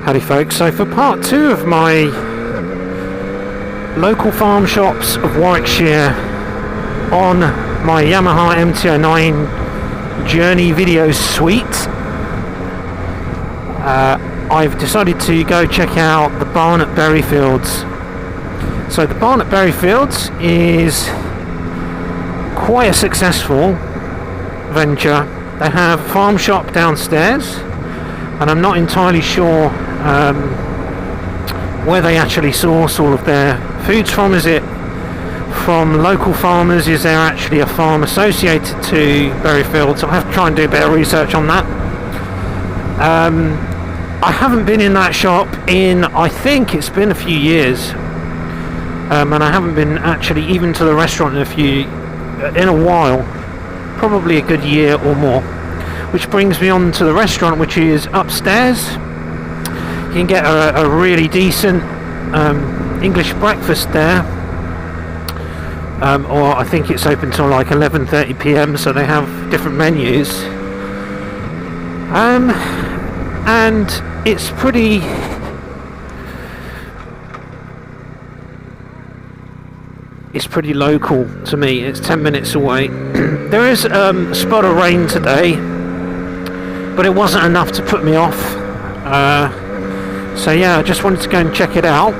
Howdy folks, so for part 2 of my local farm shops of Warwickshire on my Yamaha MT-09 Journey video suite, I've decided to go check out the barn at Berryfields. So the barn at Berryfields is quite a successful venture. They have a farm shop downstairs, and I'm not entirely sure where they actually source all of their foods from. Is it from local farmers? Is there actually a farm associated to Berryfields? I'll have to try and do a bit of research on that. I haven't been in that shop in, I think it's been a few years, and I haven't been actually even to the restaurant in a while, probably a good year or more. Which brings me on to the restaurant, which is upstairs. You can get a really decent English breakfast there, or I think it's open till like 11:30 p.m. so they have different menus, and it's pretty local to me. It's 10 minutes away. There is a spot of rain today, but it wasn't enough to put me off. So yeah, I just wanted to go and check it out,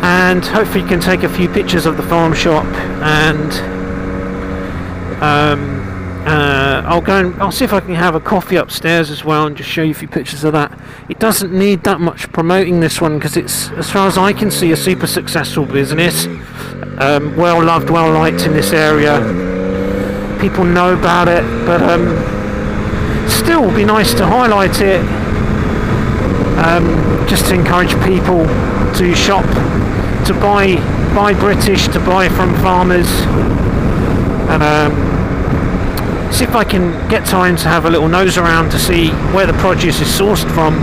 and hopefully you can take a few pictures of the farm shop, and I'll see if I can have a coffee upstairs as well and just show you a few pictures of that. It doesn't need that much promoting, this one, because it's, as far as I can see, a super successful business. Well loved, well liked in this area. People know about it, but still would be nice to highlight it, just to encourage people to shop, to buy British, to buy from farmers, and see if I can get time to have a little nose around to see where the produce is sourced from.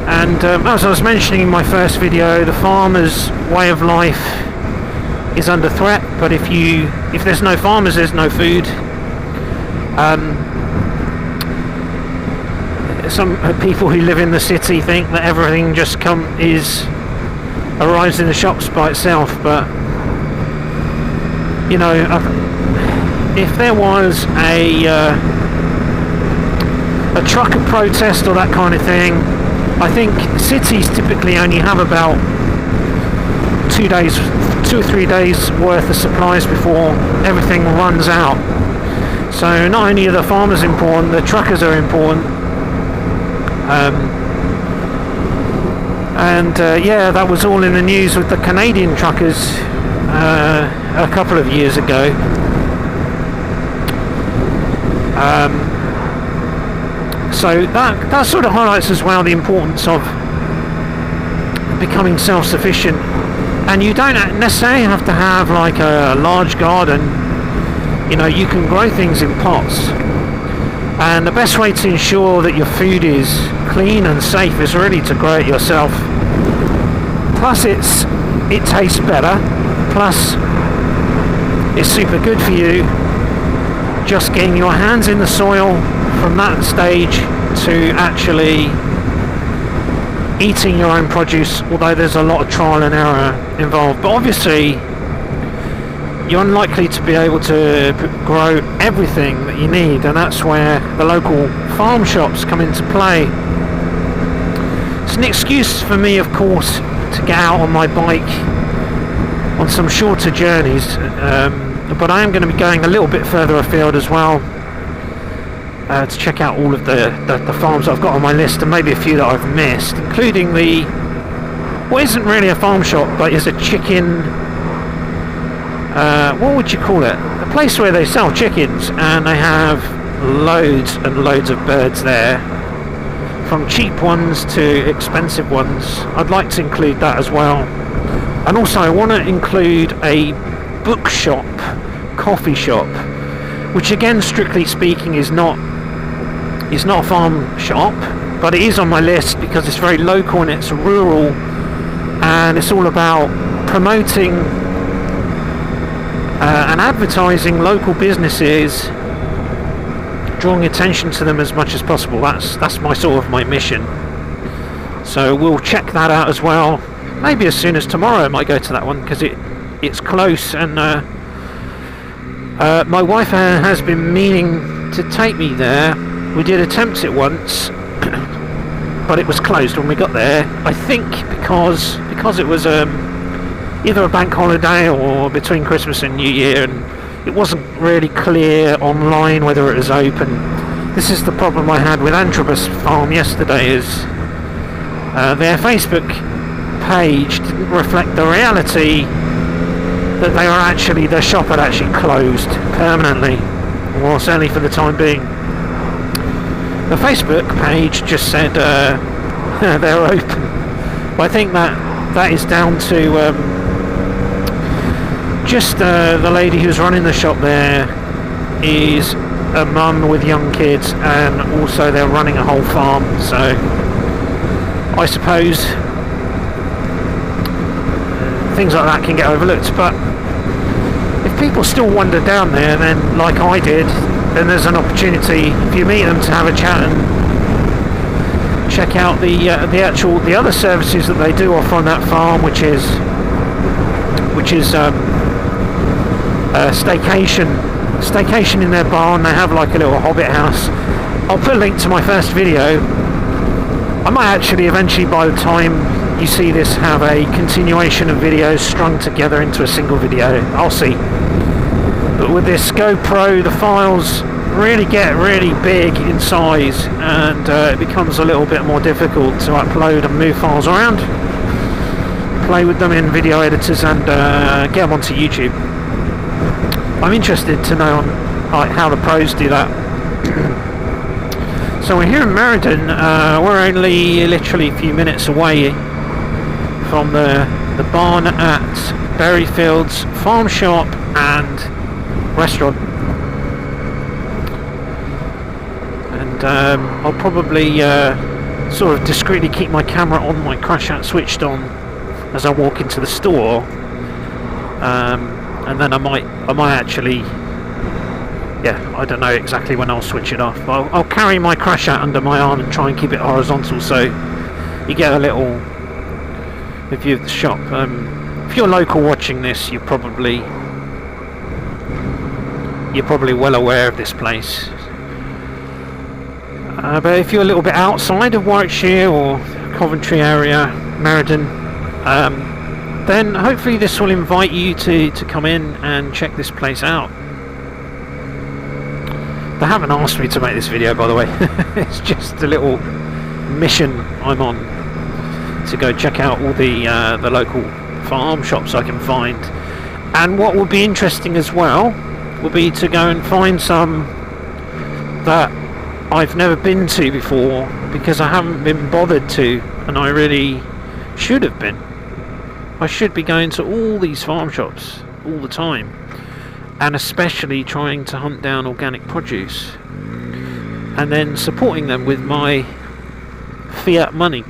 And as I was mentioning in my first video, the farmer's way of life is under threat, but if there's no farmers, there's no food. Some people who live in the city think that everything just arrives in the shops by itself, but you know, if there was a trucker protest or that kind of thing, I think cities typically only have about 2 or 3 days worth of supplies before everything runs out. So not only are the farmers important, the truckers are important. Yeah, that was all in the news with the Canadian truckers a couple of years ago. So that sort of highlights as well the importance of becoming self-sufficient. And you don't necessarily have to have like a large garden. You know, you can grow things in pots. And the best way to ensure that your food is clean and safe is really to grow it yourself. Plus it tastes better. Plus it's super good for you. Just getting your hands in the soil from that stage to actually eating your own produce, although there's a lot of trial and error involved. But obviously you're unlikely to be able to grow everything that you need, and that's where the local farm shops come into play. It's an excuse for me, of course, to get out on my bike on some shorter journeys, but I am going to be going a little bit further afield as well, to check out all of the farms I've got on my list, and maybe a few that I've missed, including what isn't really a farm shop but is a chicken, what would you call it? A place where they sell chickens, and they have loads and loads of birds there, from cheap ones to expensive ones. I'd like to include that as well. And also I want to include a bookshop, coffee shop, which again, strictly speaking, is not a farm shop, but it is on my list because it's very local and it's rural, and it's all about promoting and advertising local businesses drawing attention to them as much as possible. That's my sort of my mission. So we'll check that out as well. Maybe as soon as tomorrow I might go to that one, because it's close, and my wife has been meaning to take me there. We did attempt it once, but it was closed when we got there. I think because it was either a bank holiday or between Christmas and New Year, and it wasn't really clear online whether it was open. This is the problem I had with Antrobus Farm yesterday, is their Facebook page didn't reflect the reality that their shop had actually closed permanently, or certainly for the time being. The Facebook page just said they're open. But I think that is down to just the lady who's running the shop there is a mum with young kids, and also they're running a whole farm, so I suppose things like that can get overlooked. But if people still wander down there, then like I did, then there's an opportunity, if you meet them, to have a chat and check out the other services that they do offer on that farm, which is staycation in their barn. They have like a little hobbit house. I'll put a link to my first video. I might actually eventually, by the time you see this, have a continuation of videos strung together into a single video. I'll see. But with this GoPro, the files really get really big in size, and it becomes a little bit more difficult to upload and move files around, play with them in video editors, and get them onto YouTube. I'm interested to know how the pros do that. So we're here in Meriden. We're only literally a few minutes away from the barn at Berryfields farm shop and restaurant, and I'll probably sort of discreetly keep my camera on my crash out switched on as I walk into the store, and then I might actually, I don't know exactly when I'll switch it off, but I'll carry my crash out under my arm and try and keep it horizontal, so you get a little view of the shop. If you're local watching this, you're probably well aware of this place. But if you're a little bit outside of Warwickshire or Coventry area, Meriden, then hopefully this will invite you to come in and check this place out. They haven't asked me to make this video, by the way. It's just a little mission I'm on, to go check out all the local farm shops I can find. And what will be interesting as well will be to go and find some that I've never been to before, because I haven't been bothered to, and I really should have been. I should be going to all these farm shops all the time, and especially trying to hunt down organic produce and then supporting them with my fiat money.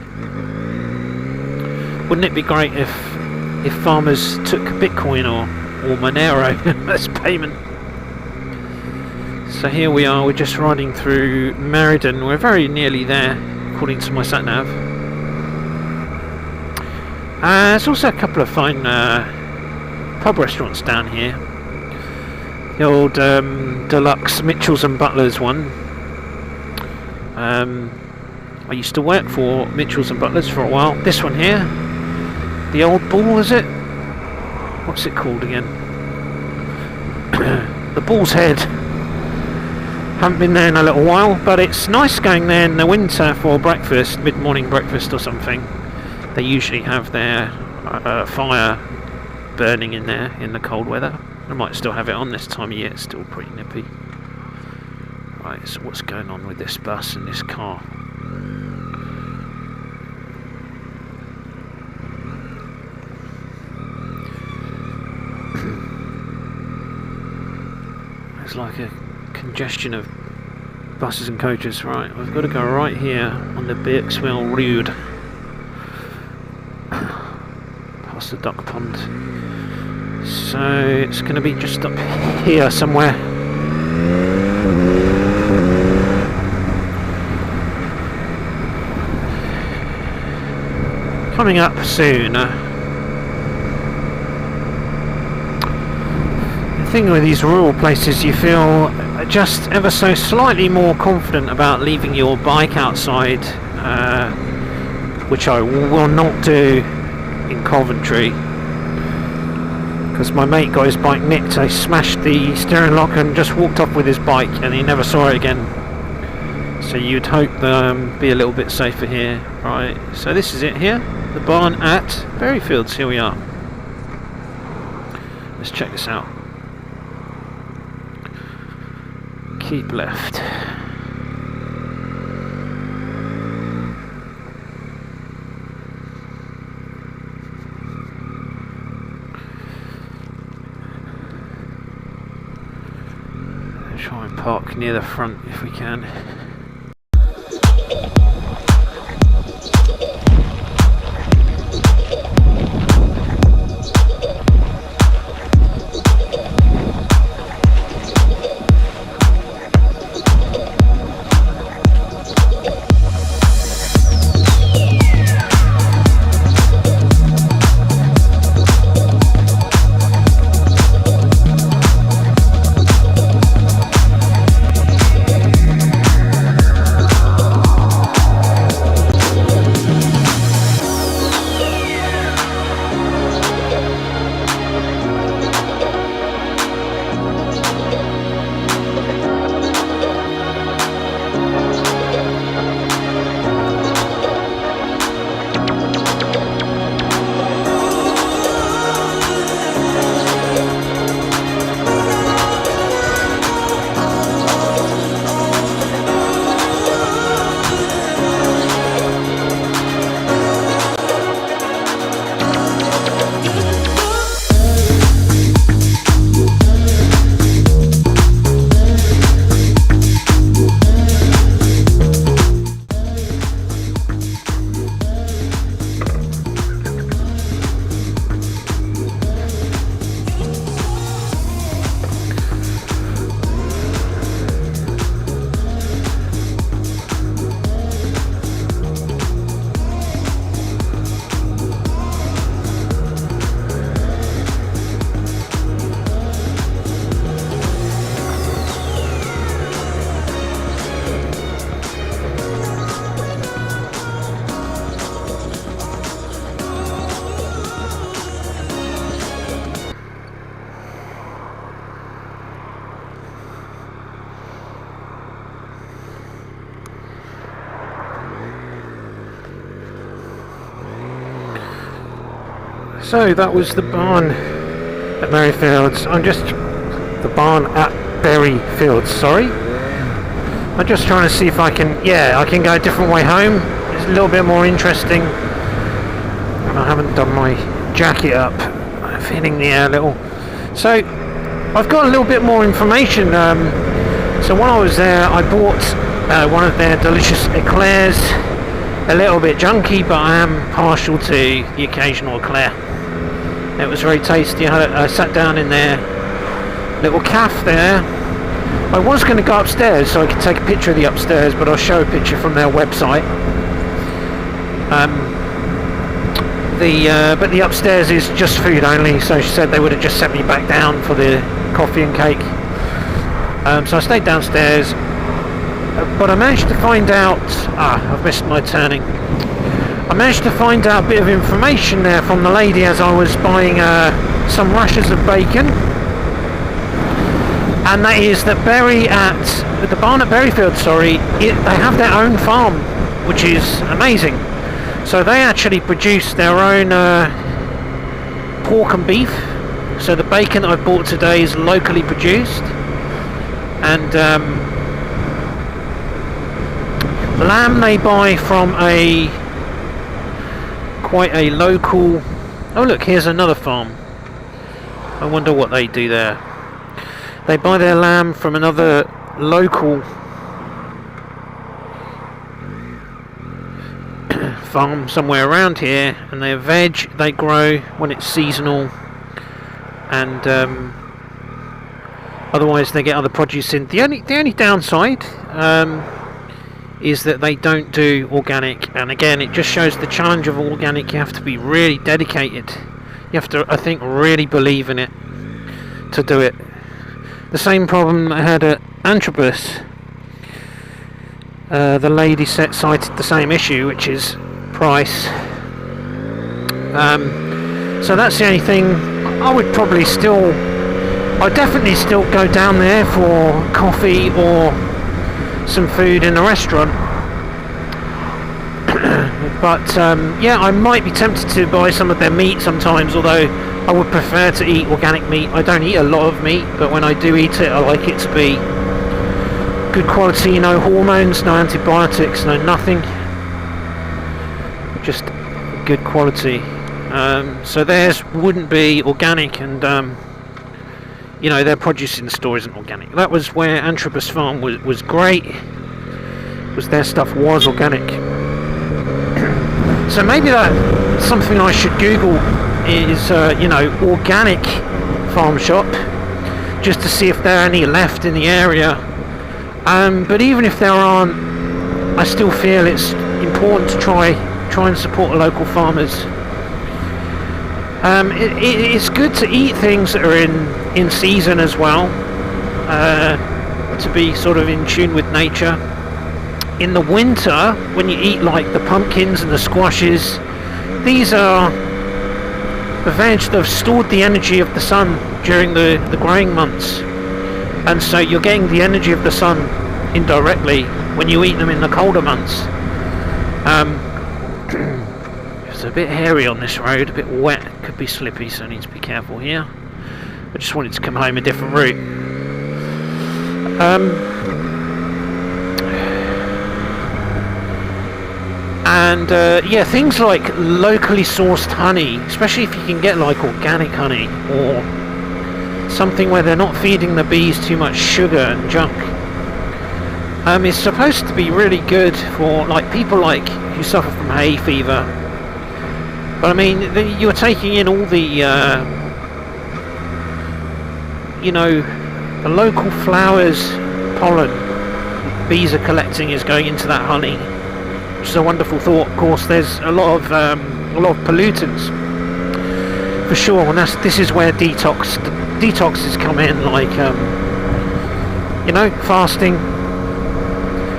Wouldn't it be great if farmers took Bitcoin or Monero as payment? So here we are, we're just riding through Meriden. We're very nearly there, according to my sat-nav. There's also a couple of fine pub restaurants down here. The old deluxe Mitchells and Butlers one. I used to work for Mitchells and Butlers for a while. This one here, the Old Bull, is it? What's it called again? The Bull's Head. Haven't been there in a little while, but it's nice going there in the winter for breakfast, mid-morning breakfast or something. They usually have their fire burning in there in the cold weather. I might still have it on this time of year, it's still pretty nippy. Right, so what's going on with this bus and this car? There's like a congestion of buses and coaches. Right, we've got to go right here on the Berkswell road past the duck pond, so it's going to be just up here somewhere. coming up soon. The thing with these rural places, you feel just ever so slightly more confident about leaving your bike outside, which I will not do in Coventry, because my mate got his bike nicked. He smashed the steering lock and just walked off with his bike, and he never saw it again. So you'd hope be a little bit safer here. Right, so this is it here, the barn at Berryfields. Here we are. Let's check this out. Keep left. Try and park near the front if we can. So that was the barn at Berryfields. The barn at Berryfields, sorry. I'm just trying to see if I can go a different way home. It's a little bit more interesting. And I haven't done my jacket up. I'm feeling the air a little. So I've got a little bit more information. So while I was there, I bought one of their delicious eclairs. A little bit junky, but I am partial to the occasional eclair. It was very tasty. I sat down in their little cafe there. I was going to go upstairs so I could take a picture of the upstairs, but I'll show a picture from their website. But the upstairs is just food only, so she said they would have just sent me back down for the coffee and cake. So I stayed downstairs, but I managed to find out... I've missed my turning. I managed to find out a bit of information there from the lady as I was buying some rashers of bacon. And that is that the barn at Berryfields, they have their own farm, which is amazing. So they actually produce their own pork and beef. So the bacon that I bought today is locally produced. And lamb they buy from quite a local... Oh look, here's another farm. I wonder what they do there. They buy their lamb from another local farm somewhere around here, and their veg they grow when it's seasonal, and otherwise they get other produce in. The only downside is that they don't do organic. And again, it just shows the challenge of organic. You have to be really dedicated. You have to, I think, really believe in it to do it. The same problem I had at Antrobus. The lady cited the same issue, which is price. So that's the only thing. I would probably still, I'd definitely still go down there for coffee or some food in a restaurant. But yeah, I might be tempted to buy some of their meat sometimes, although I would prefer to eat organic meat. I don't eat a lot of meat, but when I do eat it, I like it to be good quality, no hormones, no antibiotics, no nothing, just good quality. So theirs wouldn't be organic, and you know, their produce in the store isn't organic. That was where Antrobus Farm was great, was their stuff was organic. So maybe that's something I should Google, is you know, organic farm shop, just to see if there are any left in the area. But even if there aren't, I still feel it's important to try and support the local farmers. It's good to eat things that are in season as well, to be sort of in tune with nature. In the winter, when you eat like the pumpkins and the squashes, these are the veg that have stored the energy of the sun during the growing months, and so you're getting the energy of the sun indirectly when you eat them in the colder months. It's a bit hairy on this road, a bit wet, could be slippy, so I need to be careful here. I just wanted to come home a different route. Yeah, things like locally sourced honey, especially if you can get like organic honey, or something where they're not feeding the bees too much sugar and junk. It's supposed to be really good for like people like who suffer from hay fever. But I mean, you're taking in all the, you know, the local flowers, pollen bees are collecting is going into that honey, which is a wonderful thought. Of course, there's a lot of pollutants for sure, and this is where detoxes come in, like you know, fasting,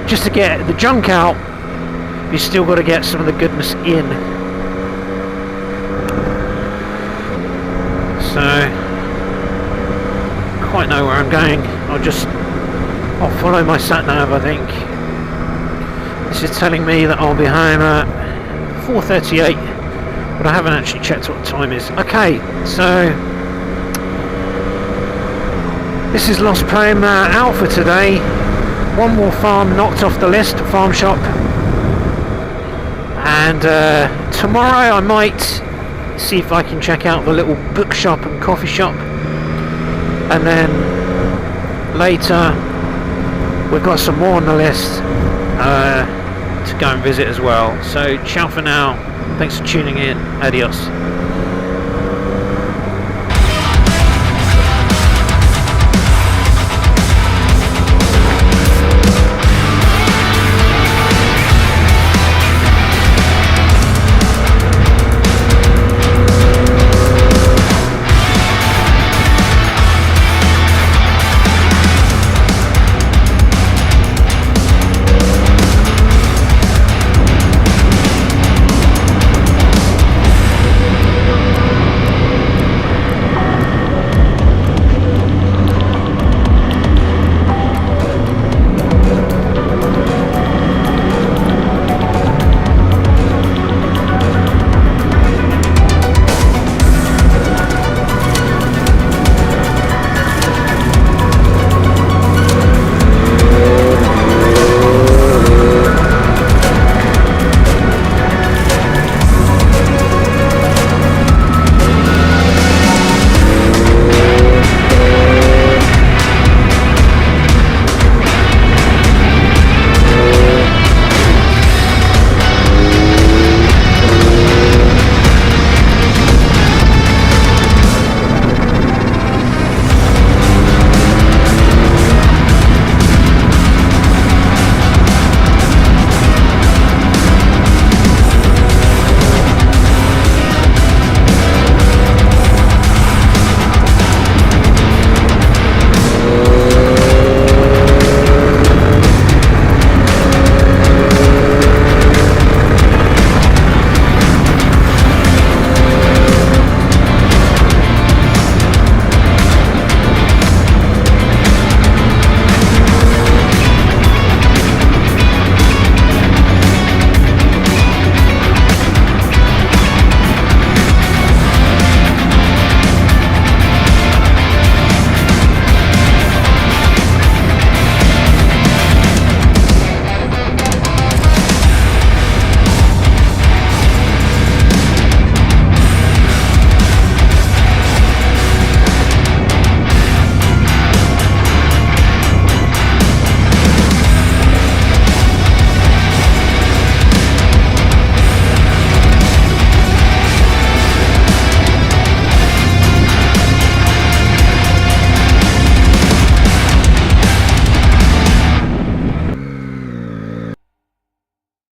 just to get the junk out. You still got to get some of the goodness in. So, quite know where I'm going. I'll follow my sat nav, I think. This is telling me that I'll be home at 4:38, but I haven't actually checked what the time is. Okay, so this is Lost Poem out for today. One more farm knocked off the list, farm shop. And tomorrow I might see if I can check out the little bookshop and coffee shop, and then later we've got some more on the list to go and visit as well. So ciao for now, thanks for tuning in, adios.